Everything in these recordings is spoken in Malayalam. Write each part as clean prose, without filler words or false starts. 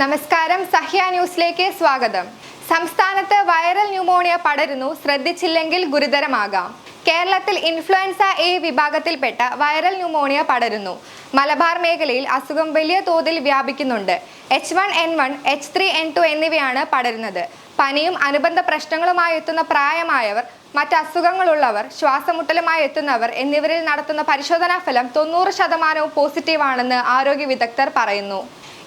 നമസ്കാരം, സഹ്യ ന്യൂസിലേക്ക് സ്വാഗതം. സംസ്ഥാനത്ത് വൈറൽ ന്യൂമോണിയ പടരുന്നു, ശ്രദ്ധിച്ചില്ലെങ്കിൽ ഗുരുതരമാകാം. കേരളത്തിൽ ഇൻഫ്ലുവൻസ എ വിഭാഗത്തിൽപ്പെട്ട വൈറൽ ന്യൂമോണിയ പടരുന്നു. മലബാർ മേഖലയിൽ അസുഖം വലിയ തോതിൽ വ്യാപിക്കുന്നുണ്ട്. H1N1, H3N2 എന്നിവയാണ് പടരുന്നത്. പനിയും അനുബന്ധ പ്രശ്നങ്ങളുമായി എത്തുന്ന പ്രായമായവർ, മറ്റ് അസുഖങ്ങളുള്ളവർ, ശ്വാസമുട്ടലുമായി എത്തുന്നവർ എന്നിവരിൽ നടത്തുന്ന പരിശോധനാ ഫലം 90% പോസിറ്റീവാണെന്ന് ആരോഗ്യ വിദഗ്ധർ പറയുന്നു.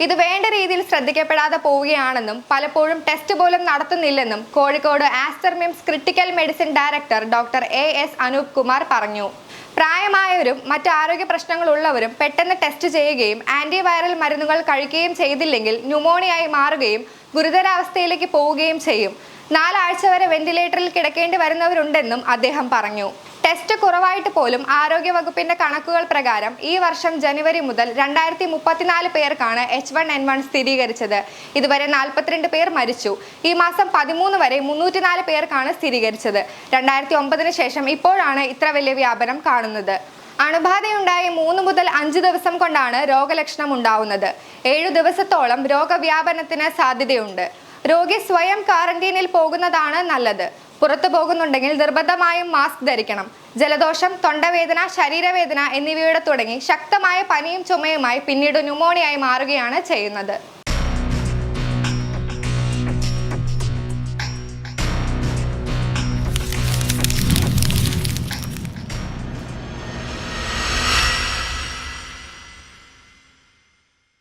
ഇത് വേണ്ട രീതിയിൽ ശ്രദ്ധിക്കപ്പെടാതെ പോവുകയാണെന്നും പലപ്പോഴും ടെസ്റ്റ് പോലും നടത്തുന്നില്ലെന്നും Kozhikode Aster MIMS critical medicine director doctor AS Anoop Kumar പറഞ്ഞു. പ്രായമായവരും മറ്റ് ആരോഗ്യ പ്രശ്നങ്ങളുള്ളവരും പെട്ടെന്ന് ടെസ്റ്റ് ചെയ്യുകയും ആന്റിവൈറൽ മരുന്നുകൾ കഴിക്കുകയും ചെയ്തില്ലെങ്കിൽ ന്യൂമോണിയായി മാറുകയും ഗുരുതരാവസ്ഥയിലേക്ക് പോവുകയും ചെയ്യും. 4 ആഴ്ച വരെ വെന്റിലേറ്ററിൽ കിടക്കേണ്ടി വരുന്നവരുണ്ടെന്നും അദ്ദേഹം പറഞ്ഞു. ടെസ്റ്റ് കുറവായിട്ട് പോലും ആരോഗ്യ വകുപ്പിന്റെ കണക്കുകൾ പ്രകാരം ഈ വർഷം ജനുവരി മുതൽ 2034 പേർക്കാണ് H1N1 സ്ഥിരീകരിച്ചത്. ഇതുവരെ 42 പേർ മരിച്ചു. ഈ മാസം 13 വരെ 304 പേർക്കാണ് സ്ഥിരീകരിച്ചത്. 2009 ശേഷം ഇപ്പോഴാണ് ഇത്ര വലിയ വ്യാപനം കാണുന്നത്. അണുബാധയുണ്ടായി 3 മുതൽ 5 ദിവസം കൊണ്ടാണ് രോഗലക്ഷണം ഉണ്ടാവുന്നത്. 7 ദിവസത്തോളം രോഗവ്യാപനത്തിന് സാധ്യതയുണ്ട്. രോഗി സ്വയം ക്വാറന്റീനിൽ പോകുന്നതാണ് നല്ലത്. പുറത്തു പോകുന്നുണ്ടെങ്കിൽ നിർബന്ധമായും മാസ്ക് ധരിക്കണം. ജലദോഷം, തൊണ്ടവേദന, ശരീരവേദന എന്നിവയുടെ തുടങ്ങി ശക്തമായ പനിയും ചുമയുമായി പിന്നീട് ന്യൂമോണിയായി മാറുകയാണ് ചെയ്യുന്നത്.